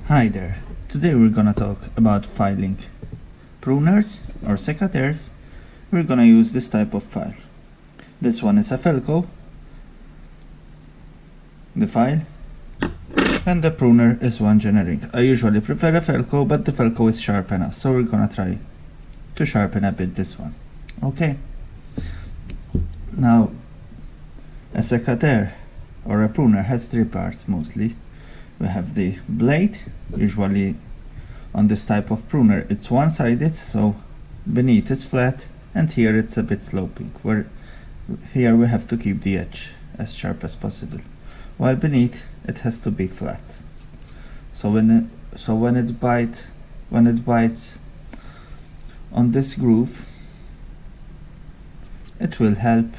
Hi there, today we're gonna talk about filing. Pruners or secateurs, we're gonna use this type of file. This one is a Felco, the file, and the pruner is one generic. I usually prefer a Felco, but the Felco is sharp enough, so we're gonna try to sharpen a bit this one. Okay, now a secateur or a pruner has three parts mostly. We have the blade. Usually on this type of pruner it's one-sided, so beneath it's flat and here it's a bit sloping, where here we have to keep the edge as sharp as possible, while beneath it has to be flat. So when it bites on this groove, it will help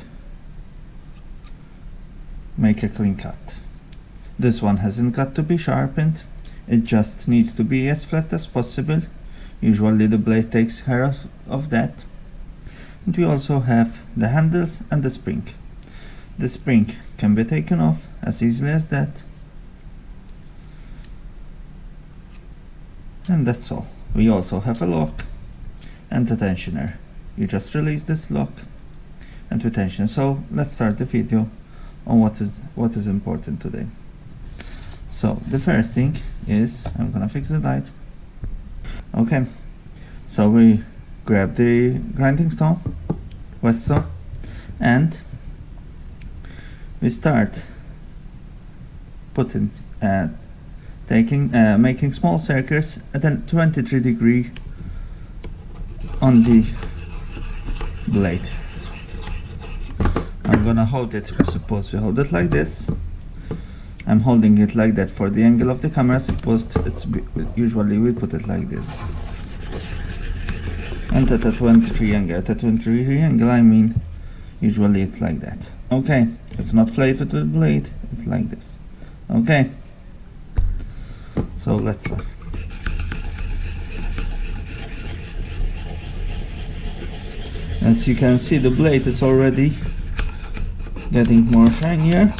make a clean cut. This one hasn't got to be sharpened, it just needs to be as flat as possible. Usually the blade takes care of that. And we also have the handles and the spring. The spring can be taken off as easily as that. And that's all. We also have a lock and a tensioner. You just release this lock and retention. So let's start the video on what is important today. So the first thing is, I'm gonna fix the light. Okay, so we grab the grinding stone, whetstone, and we start putting, making small circles at a 23 degree on the blade. I'm gonna hold it. Suppose we hold it like this. I'm holding it like that for the angle of the camera. Suppose usually we put it like this. And at a 23 angle. At a 23 angle, I mean, usually it's like that. Okay, it's not flat with the blade. It's like this. Okay. So let's start. As you can see, the blade is already getting more shinier.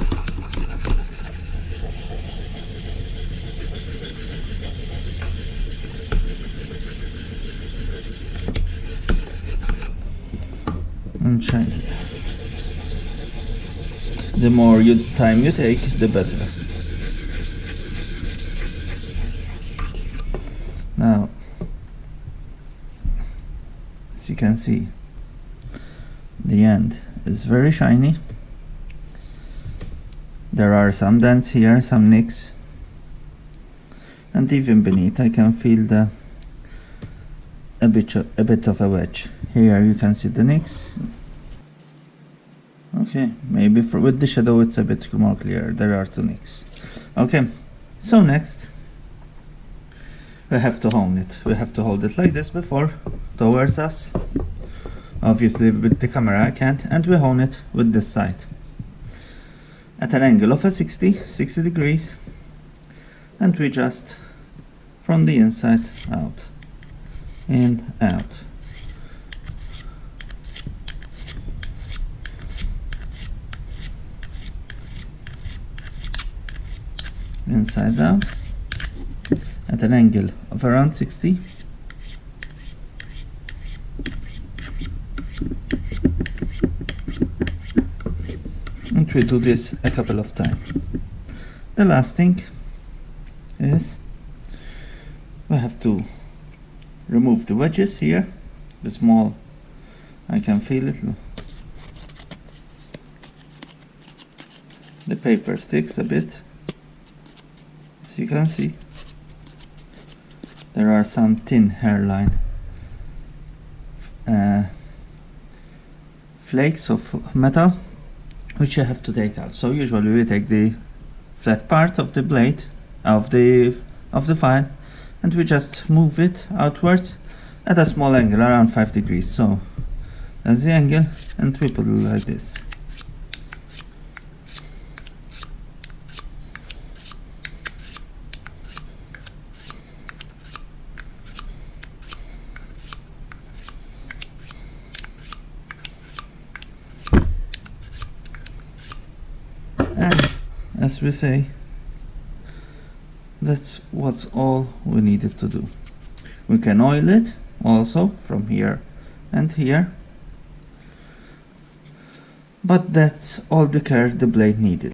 And shiny. The more time you take, the better. Now, as you can see, the end is very shiny. There are some dents here, some nicks, and even beneath I can feel a bit of a wedge. Here you can see the nicks. Okay, maybe with the shadow it's a bit more clear. There are two nicks. Okay, so next we have to hone it. We have to hold it like this before, towards us. Obviously with the camera I can't, and we hone it with this side at an angle of a 60 degrees, and we just from the inside out, in, out. Inside out at an angle of around 60. And we do this a couple of times. The last thing is we have to remove the wedges here. The small, I can feel it. The paper sticks a bit. As you can see, there are some thin hairline flakes of metal which you have to take out. So usually we take the flat part of the blade of the file and we just move it outwards at a small angle around 5 degrees. So that's the angle, and we put it like this. And as we say, That's what's all we needed to do. We can oil it also from here and here, but that's all the care the blade needed.